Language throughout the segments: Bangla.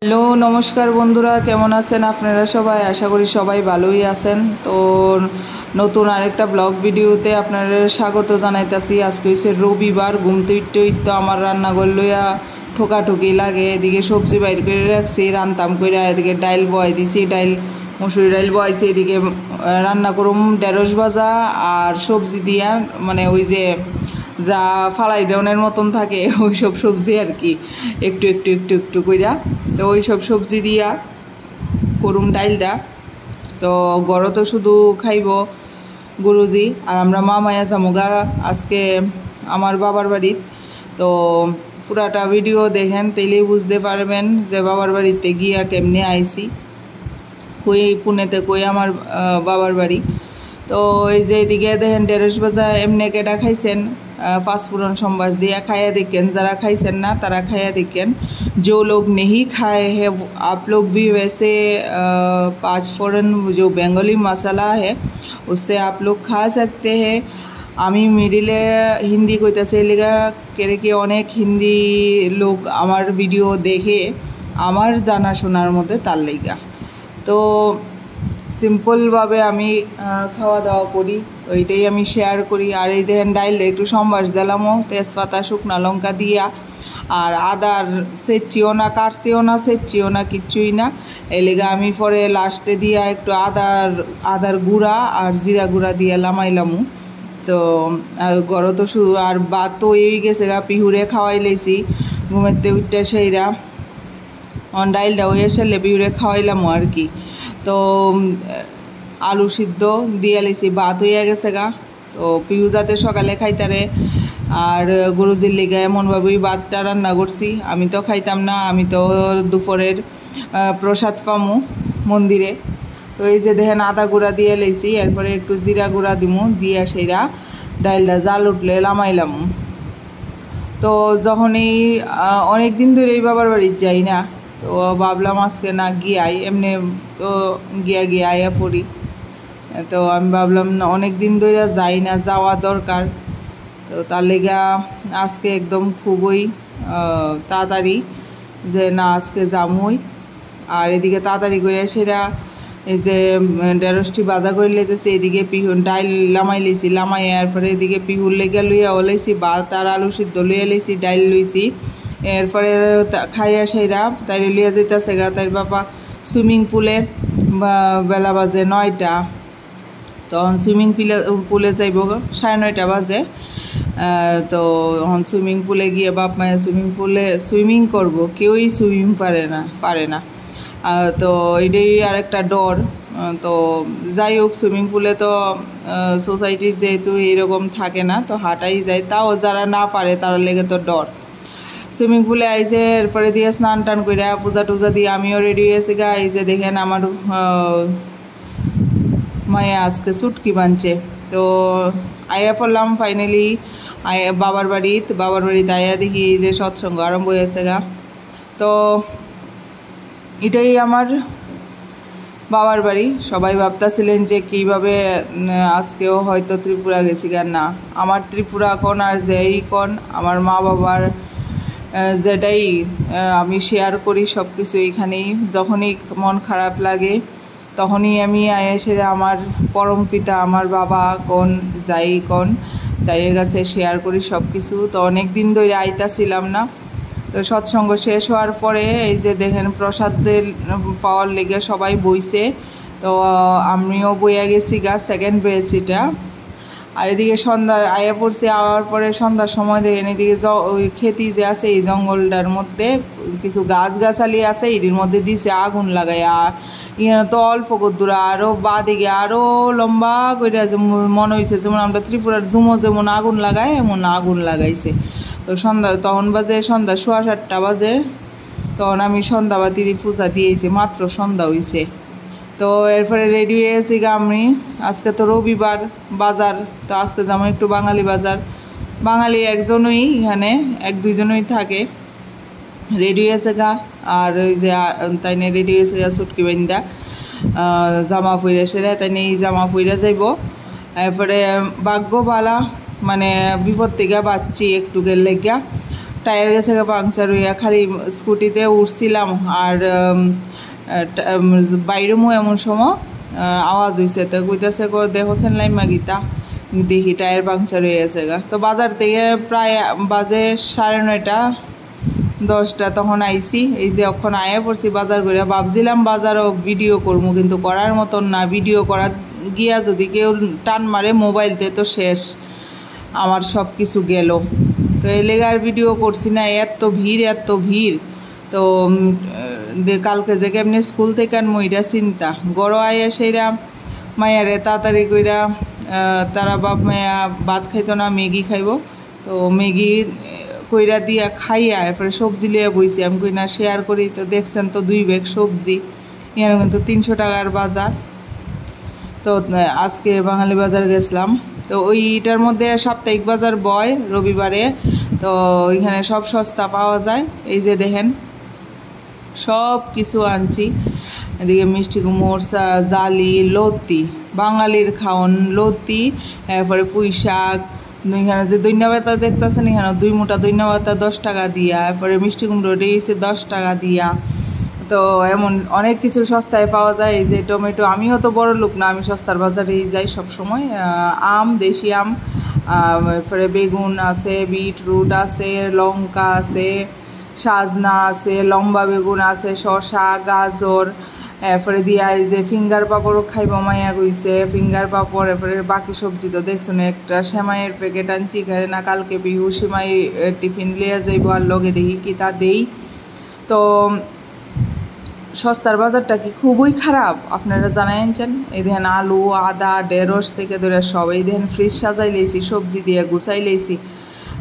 হ্যালো নমস্কার বন্ধুরা, কেমন আছেন আপনারা সবাই? আশা করি সবাই ভালোই আছেন। তো নতুন আরেকটা ব্লগ ভিডিওতে আপনারা স্বাগত জানাইতেছি। আজকে হচ্ছে রবিবার, ঘুমতে উঠতে আমার রান্নাঘর লইয়া ঠোকাঠুকি লাগে। এদিকে সবজি বাইর করে রাখছি, রান্তাম করে, এদিকে ডাইল বয়াই দিছি, মুসুরি ডাইল বয়াইছি। এদিকে রান্না করুম ঢেঁড়স ভাজা আর সবজি দিয়া, মানে ওই যে যা ফালাই দেওয়ানের মতন থাকে ওই সব সবজি আর কি, একটু একটু একটু একটু কইরা। তো ওই সব সবজি দিয়া করুম ডাইলটা। তো গড় তো শুধু খাইব গুরুজি, আর আমরা মা মায়া জামুগা আজকে আমার বাবার বাড়িত। তো পুরাটা ভিডিও দেখেন, তাইলেই বুঝতে পারবেন যে বাবার বাড়িতে গিয়া কেমনে আইছি, কই পুনেতে কই আমার বাবার বাড়ি। তো এই যে এদিকে দেখেন ঢেঁড়স ভাজা এমনি কেটা খাইছেন, পাঁচফোড়ন সম্বাস দিয়া खाया देखें। जरा खाइसन ना तारा खाया देखें। जो लोग नहीं खाए हैं आप लोग भी वैसे पाँचफोड़न जो बंगाली मसाला है उससे आप लोग खा सकते हैं। आमी मिडिले हिंदी कइताছি लेगा केरे कि अनेक हिंदी लोग आमार भिडियो देखे आमार जाना शोनार मध्य तार लेगा। तो सिम्पलभावे आमी खावा दावा करी, तो एटाई आमी शेयर करी। और এই দেখেন ডাইলে একটু সম্বাস দিলামও, তেজপাতা শুকনা লঙ্কা দিয়া, আর আদার সেচিও না, কাটছিও না, সেচিও না, কিচ্ছুই না। এই লেগে আমি পরে লাস্টে দিয়া একটু আদার গুঁড়া আর জিরা গুঁড়া দিয়া লামাইলামু। তো গড় তো শুধু আর ভাত তো এই গেছে গা, পিহুরে খাওয়াই লেছি ঘুমেতে উঠতে সেইরা। ডাইলটা ওই এসে পিহুরে খাওয়াইলামও আর কি। তো আলু সিদ্ধ দিয়ে লিছি, ভাত হইয়া গেছে গা। তো পিহু যাতে সকালে খাইতারে আর গুরুজির লেগে এমনভাবেই ভাতটা রান্না করছি। আমি তো খাইতাম না, আমি তো দুপুরের প্রসাদ পামু মন্দিরে। তো এই যে দেখেন আদা গুঁড়া দিয়ে লেছি, এরপরে একটু জিরা গুঁড়া দিমু, দিয়া সেইরা ডাইলটা জাল উঠলে লামাইলাম। তো যখনই অনেক দিন ধরে এই বাবার বাড়ি যাই না, তো ভাবলাম আজকে না গিয়ে আই, এমনি তো গিয়া আয়া পড়ি। তো আমি ভাবলাম না অনেক দিন ধরে যাই না, যাওয়া দরকার। তো তার লেগা আজকে একদম খুবই তাড়াতাড়ি যে না আজকে যামই। আর এদিকে তাড়াতাড়ি করে সেটা এই যে ঢেঁড়সটি ভাজা করে লেতেছি, এদিকে পিহুন ডাইল লামাই লিছি, লামাই এরপরে এদিকে পিহুর লেগে লইয়া ওলাইছি, ভাত আর আলু সিদ্ধ লইয়া লইছি, ডাইল লইছি। এরপরে খাইয়া সেইরা তাই লিয়া যেতেছে গা। তাই বাবা সুইমিং পুলে, বেলা বাজে 9টা, তখন সুইমিং পুলে যাইব 9:30 বাজে। তো এখন সুইমিং পুলে গিয়ে বাপ মায়ের সুইমিং করব, কেউই সুইমিং পারে না। তো এটাই আরেকটা ডর। তো যাই হোক, সুইমিং পুলে তো সোসাইটির যেহেতু এরকম থাকে না, তো হাঁটাই যায়, তাও যারা না পারে তার লেগে তো ডর। সুইমিং পুলে আইসে, এরপরে দিয়ে স্নান টান করে পূজা টুজা দিয়ে আমিও রেডি হয়েছি গা। এই যে দেখেন আমার মায়া আজকে চুটকি বানছে। তো আয়া পড়লাম ফাইনালি বাবার বাড়িতে আয়া দেখি এই যে সৎসঙ্গ আরম্ভ হয়েছে গা। তো এটাই আমার বাবার বাড়ি। সবাই ভাবতেছিলেন যে কীভাবে আজকেও হয়তো ত্রিপুরা গেছি গা। না, আমার ত্রিপুরা কোন আর যেই কোন আমার মা বাবার যেটাই আমি শেয়ার করি সব কিছু এইখানেই। যখনই মন খারাপ লাগে তখনই আমি এসে আমার পরম পিতা, আমার বাবা কোন যাই কোন, তাইয়ের কাছে শেয়ার করি সব কিছু। তো অনেক দিন ধরে আইতাছিলাম না। তো সৎসঙ্গ শেষ হওয়ার পরে এই যে দেখেন প্রসাদের পাওয়ার লেগে সবাই বইছে। তো আমিও বইয়া গেছি গা, সেকেন্ড ব্যাচ এটা। আর এদিকে সন্ধ্যা আয়া পড়ছে, আওয়ার পরে সন্ধ্যার সময় দেখেন এদিকে ওই খেতি যে আছে এই জঙ্গলটার মধ্যে কিছু গাছগাছালি আছে, এটির মধ্যে দিছে আগুন লাগাইয়া। ইয়ে তো অল্প কদ্দুরা, আরও বা দিকে আরও লম্বা করে মনে হয়েছে যেমন আমরা ত্রিপুরার ঝুমো যেমন আগুন লাগায় এমন আগুন লাগাইছে। তো তখন বাজে সন্ধ্যা 7:30 বাজে। তখন আমি সন্ধ্যাবাতি পূজা দিয়েছি, মাত্র সন্ধ্যা হয়েছে। তো এরপরে রেডি হয়েছি গা আমি। আজকে তো রবিবার, বাজার, তো আজকে যাবো একটু বাঙালি বাজার। বাঙালি একজনই এখানে, 1-2জনই থাকে। রেডি হয়েছে গা। আর ওই যে তাই নিয়ে রেডি হয়েছে গা চুটকি বান্ধা, জামা পইরা সেরে তাই নিয়ে এই জামা পইরা যাইব। এরপরে ভাগ্যবালা, মানে বিপদ থেকে বাঁচছি একটু গেলে গা। টায়ার গেছে পাংচার হইয়া খালি স্কুটিতে উঠছিলাম আর বাইরেমো এমন সময় আওয়াজ হয়েছে তো কইতেছে দেখোছেন লাইমা গীতা দেখি টায়ার পাংচার হয়ে গেছে গা। তো বাজার থেকে প্রায় বাজে 9:30 10টা তখন আইসি, এই যে এখন আয়া পড়ছি বাজার করে। ভাবছিলাম বাজারও ভিডিও করবো, কিন্তু করার মতন না। ভিডিও করা গিয়া যদি কেউ টান মারে মোবাইলতে তো শেষ, আমার সব কিছু গেল। তো এই লেগে আর ভিডিও করছি না, এত ভিড়। তো কালকে যে কেমনি স্কুল থেকে আনমো এটা চিন্তা। গড় আয়া সেইরা মায়ারে তাড়াতাড়ি কইরা তারা বাপ মায়া ভাত খাইতো না, ম্যাগি খাইব। তো ম্যাগি কইরা দিয়া খাইয়া এরপরে সবজি লিয়ে বইছি। আমি কই না শেয়ার করি। তো দেখছেন তো 2 ব্যাগ সবজি, এখানে কিন্তু 300 টাকার বাজার। তো আজকে বাঙালি বাজার গেছিলাম। তো ওইটার মধ্যে সাপ্তাহিক বাজার বয় রবিবারে। তো এখানে সব সস্তা পাওয়া যায়। এই যে দেখেন সব কিছু আনছি। এদিকে মিষ্টি কুমড়, জালি, লতি, বাঙালির খাওন লতি, এরপরে পুঁই শাক। এখানে যে দইনা পাতা দেখতেছেন, এখানে 2 মুঠা দইনা পাতা 10 টাকা দিয়া, এরপরে মিষ্টি কুমড়ো দিয়েছে 10 টাকা দিয়া। তো এমন অনেক কিছু সস্তায় পাওয়া যায়। এই যে টমেটো, আমিও তো বড় লোক না, আমি সস্তার বাজারেই যাই সবসময়। আম, দেশি আম, এরপরে বেগুন আছে, বিটরুট আছে, লঙ্কা আছে, সাজনা আছে, লম্বা বেগুন আছে, শসা, গাজর, এরপরে দিয়া এই যে ফিঙ্গার পাপড়ও খাইব মাইয়া কইছে, ফিঙ্গার পাপড়। এরপরে বাকি সবজি তো দেখছেন, একটা সেমাইয়ের প্যাকেট আনছি, ঘরে না কালকে বিহু সেমাই টিফিন লিয়ে যাইব, আর লগে দেখি কি তা দেই। তো সস্তার বাজারটা কি খুবই খারাপ আপনারা জানাইছেন। এই দেখেন আলু, আদা, ঢেঁড়স থেকে ধরে সব। এই দেখেন ফ্রিজ সাজাই লেছি, সবজি দিয়ে গুছাই লেছি।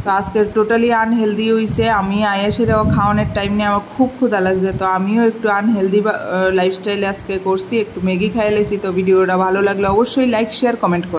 তো আজকে টোটালি আনহেলদি হয়েছে। আমি আয়াসেরাও খাওয়ানোর টাইম নিয়ে আমার খুব ক্ষুধা লাগছে, তো আমিও একটু আনহেলদি লাইফস্টাইলে আজকে করছি, একটু ম্যাগি খাই লেছি। তো ভিডিওটা ভালো লাগলে অবশ্যই লাইক, শেয়ার, কমেন্ট করুন।